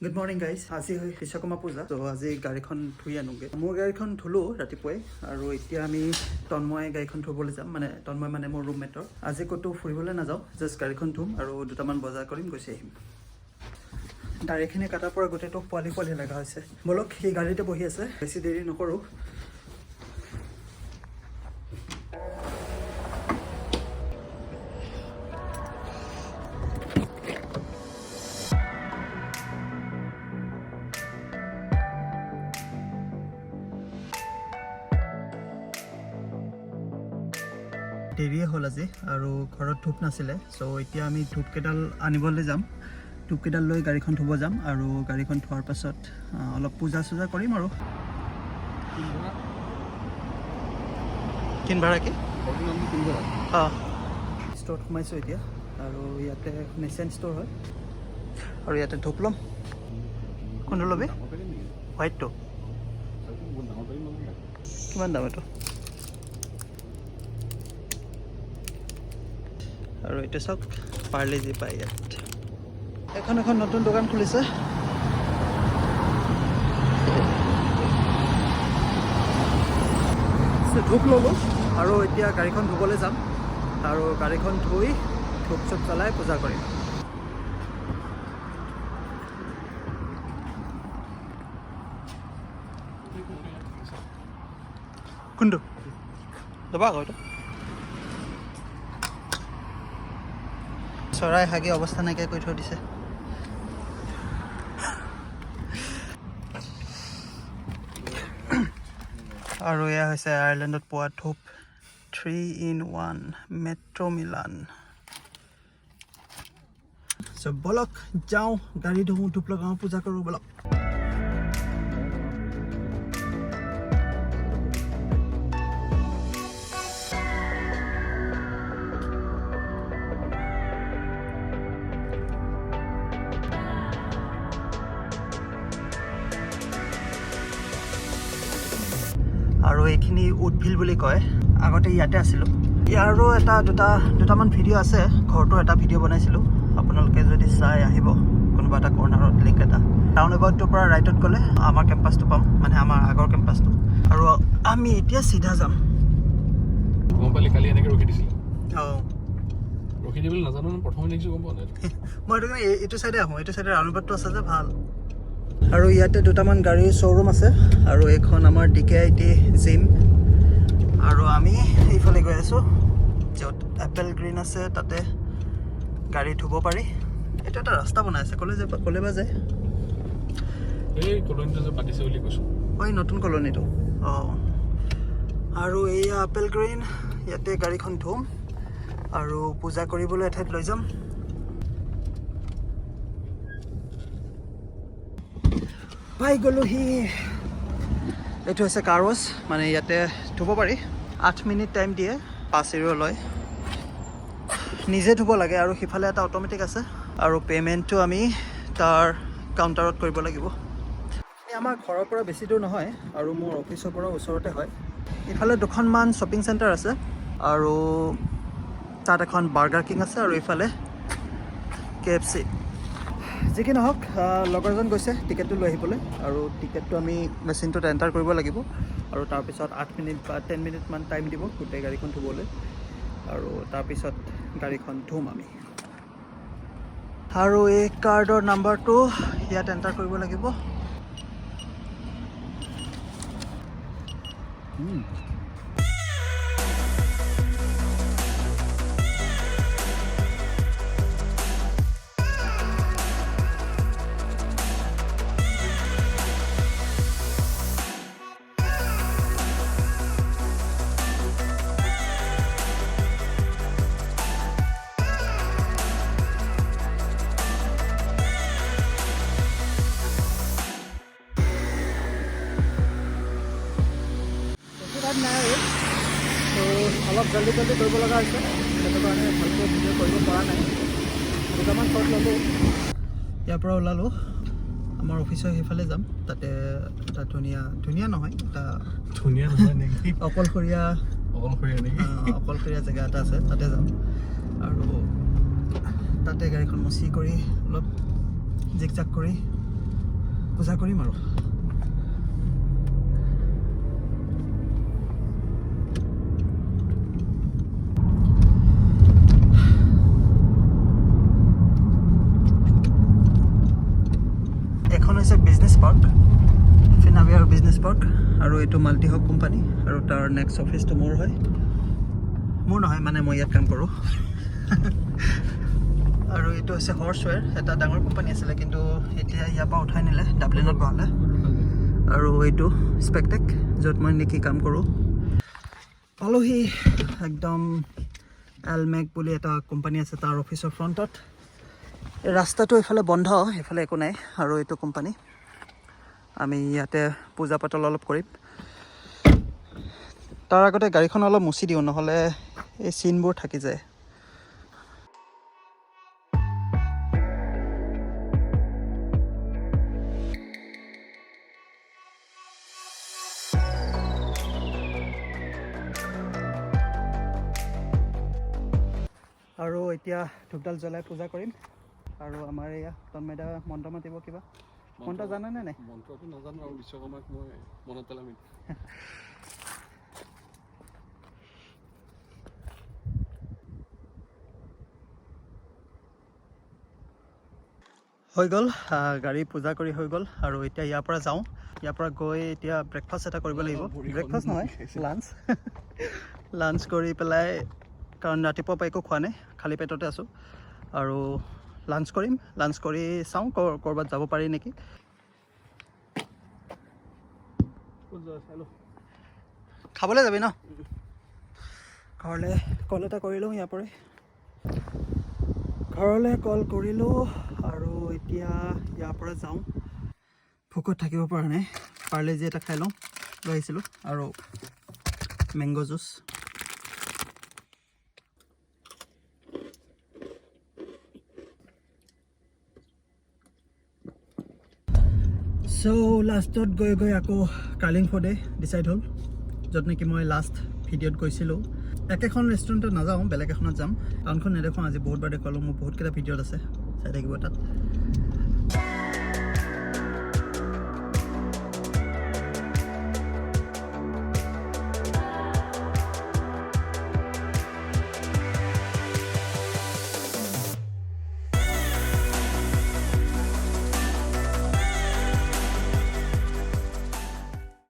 Good morning guys. আজি Vishwakarma Puja. So আজি গাড়ীখন ধুই আনোগে। মোৰ গাড়ীখন ধুলো ৰাতিপুৱাই আৰু এতিয়া আমি তন্ময় গাড়ীখন ধুবলৈ যাম। তন্ময় মোৰ ৰুমমেটৰ। আজি কতো ফুৰিবলৈ নাযাওঁ। জাস্ট গাড়ীখন ধুম আৰু দুটামান বজাৰ কৰিম গৈছে আহিম। দাড়িখিনি কাটাৰ পৰা গোটেইটো পোৱালি লগা হৈছে। বলক সেই গাড়ীতে বহি আছে। বেছি দেৰি নকৰো। দেৰিয়ে হ'ল আজি আৰু ঘৰত ধূপ নাছিলে সো এতিয়া আমি ধূপকেইডাল আনিবলৈ যাম ধূপকেইডাল লৈ গাড়ীখন ধুব যাম আৰু গাড়ীখন ধোৱাৰ পাছত অলপ পূজা কৰিম আৰু কিন ভাড়া কি ষ্ট'ৰত সোমাইছো এতিয়া আৰু ইয়াতে নেচেন ষ্ট'ৰ হয় আৰু ইয়াতে ধূপ ল'ম কোনটো ল'বি হোৱাইটটো কিমান দাম এইটো আৰু এটা সব পাৰ্লে জি পাই ইয়াত এখন নতুন দোকান খুলিছে ধূপ ল'লো আৰু এতিয়া গাড়ীখন ধুবলৈ যাম আৰু গাড়ীখন ধুই ধূপ চব জ্বলাই পূজা কৰিম কোনটো দবা আকৌ চৰাই হাগি অৱস্থা নাইকিয়া কৰি থৈ দিছে আৰু এয়া হৈছে আয়াৰলেণ্ডত পোৱা ধূপ 3-in-1 মেট্ৰ' মিলান বলক যাওঁ গাড়ী ধুওঁ ধূপ লগাওঁ পূজা কৰোঁ বলক আৰু এইখিনি উডভিল বুলি কয় আগতে ইয়াতে আছিলোঁ ইয়াৰো দুটামান ভিডিঅ' আছে ঘৰটো এটা ভিডিঅ' বনাইছিলোঁ আপোনালোকে যদি চাই আহিব কোনোবা এটা কৰ্নাৰত লিংক এটা টাউন এবাউটটোৰ পৰা ৰাইটত গ'লে আমাৰ কেম্পাছটো পাম আমাৰ আগৰ কেম্পাছটো আৰু আমি এতিয়া চিধা যাম কালি এনেকৈ ৰখি দিছিল অঁ ৰখি দিবলৈ নাজানো প্ৰথমে দেখিছোঁ গম পোৱা নাই মই এইটো চাইডে আহোঁ এইটো চাইডে ৰাউণ্ডবাটটো আছে যে ভাল আৰু ইয়াতে দুটামান গাড়ীৰ শ্ব'ৰুম আছে আৰু এইখন আমাৰ DKIT জিম আৰু আমি এইফালে গৈ আছোঁ য'ত এপেল গ্ৰীণ আছে তাতে গাড়ী ধুব পাৰি এইটো এটা ৰাস্তা বনাই আছে ক'লে বা যায় এই কলনীটো যে পাতিছে বুলি কৈছোঁ এই নতুন কলনীটো অঁ আৰু এইয়া এপেল গ্ৰীণ ইয়াতে গাড়ীখন ধুম আৰু পূজা কৰিবলৈ এঠাইত লৈ যাম পাই গ'লোহি এইটো হৈছে কাৰ ৱাছ ইয়াতে ধুব পাৰি 8 মিনিট টাইম দিয়ে 5 ইউৰো লয় নিজে ধুব লাগে আৰু সিফালে এটা অট'মেটিক আছে আৰু পে'মেণ্টটো আমি তাৰ কাউণ্টাৰত কৰিব লাগিব আমাৰ ঘৰৰ পৰা বেছি দূৰ নহয় আৰু মোৰ অফিচৰ পৰা ওচৰতে হয় ইফালে দুখনমান শ্বপিং চেণ্টাৰ আছে আৰু তাত এখন বাৰ্গাৰ কিং আছে আৰু ইফালে KFC যি কি নহওক লগৰজন গৈছে টিকেটটো লৈ আহিবলৈ আৰু টিকেটটো আমি মেচিনটোত এণ্টাৰ কৰিব লাগিব আৰু তাৰপিছত 8 মিনিট বা 10 মিনিটমান টাইম দিব গোটেই গাড়ীখন ধুবলৈ আৰু তাৰপিছত গাড়ীখন ধুম আমি আৰু এই কাৰ্ডৰ নাম্বাৰটো ইয়াত এণ্টাৰ কৰিব লাগিব নাই তো অলপ জলদি কৰিব লগা হৈছে সেইটো কাৰণে ভালকৈ ভিডিঅ' কৰিব পৰা নাই দুটামান শ্বট ল'লোঁ ইয়াৰ পৰা ওলালোঁ আমাৰ অফিচৰ সেইফালে যাম তাতে এটা ধুনীয়া নহয় এটা ধুনীয়া নহয় নেকি অকলশৰীয়া জেগা এটা আছে তাতে যাম আৰু তাতে গাড়ীখন মচি কৰি অলপ জিক জাক কৰি পূজা কৰিম আৰু এখন হৈছে বিজনেছ পাৰ্ক ফিনাবিয়াৰ বিজনেছ পাৰ্ক আৰু এইটো মাল্টি হক কোম্পানী আৰু তাৰ নেক্সট অফিচটো মোৰ হয় মোৰ নহয় মানে মই ইয়াত কাম কৰোঁ আৰু এইটো হৈছে হৰ্চৱেৰ এটা ডাঙৰ কোম্পানী আছিলে কিন্তু এতিয়া ইয়াৰ পৰা উঠাই নিলে ডাবলিনত বহালে আৰু এইটো স্পেকটেক য'ত মই নেকি কাম কৰোঁ পালোহি একদম এলমেক বুলি এটা কোম্পানী আছে তাৰ অফিচৰ ফ্ৰণ্টত ৰাস্তাটো এইফালে বন্ধ এইফালে একো নাই আৰু এইটো কোম্পানী আমি ইয়াতে পূজা পাতল অলপ কৰিম তাৰ আগতে গাড়ীখন অলপ মুচি দিওঁ নহ'লে এই চিনবোৰ থাকি যায় আৰু এতিয়া ধূপডাল জ্বলাই পূজা কৰিম আৰু আমাৰ এয়া তন্ময়দা মন্ত্ৰ মাতিব কিবা মন্ত্ৰ জানানে নাই মন্ত্ৰটো নাজানো আৰু বিশ্বকৰ্মাক মই মনত পেলাম হৈ গ'ল গাড়ী পূজা কৰি হৈ গ'ল আৰু এতিয়া ইয়াৰ পৰা যাওঁ ইয়াৰ পৰা গৈ এতিয়া ব্ৰেকফাষ্ট এটা কৰিব লাগিব ব্ৰেকফাষ্ট নহয় লাঞ্চ কৰি পেলাই কাৰণ ৰাতিপুৱা পৰা একো খোৱা নাই খালী পেটতে আছোঁ আৰু লাঞ্চ কৰিম লাঞ্চ কৰি চাওঁ ক'ৰবাত যাব পাৰি নেকি খাবলৈ যাবি ন ঘৰলৈ কল এটা কৰি লওঁ ইয়াৰ পৰাই ঘৰলৈ কল কৰিলোঁ আৰু এতিয়া ইয়াৰ পৰা যাওঁ ভোকত থাকিব পৰা নাই পাৰ্লেজি এটা খাই লওঁ লৈ আহিছিলোঁ আৰু মেংগ' জুচ চ' লাষ্টত গৈ আকৌ কাৰ্লিং ফ'ডে ডিচাইড হ'ল য'ত নেকি মই লাষ্ট ভিডিঅ'ত গৈছিলোঁ একেখন ৰেষ্টুৰেণ্টত নাযাওঁ বেলেগ এখনত যাম টাউনখন নেদেখোঁ আজি বহুতবাৰ দেখুৱালোঁ মোৰ বহুতকেইটা ভিডিঅ'ত আছে চাই থাকিব তাত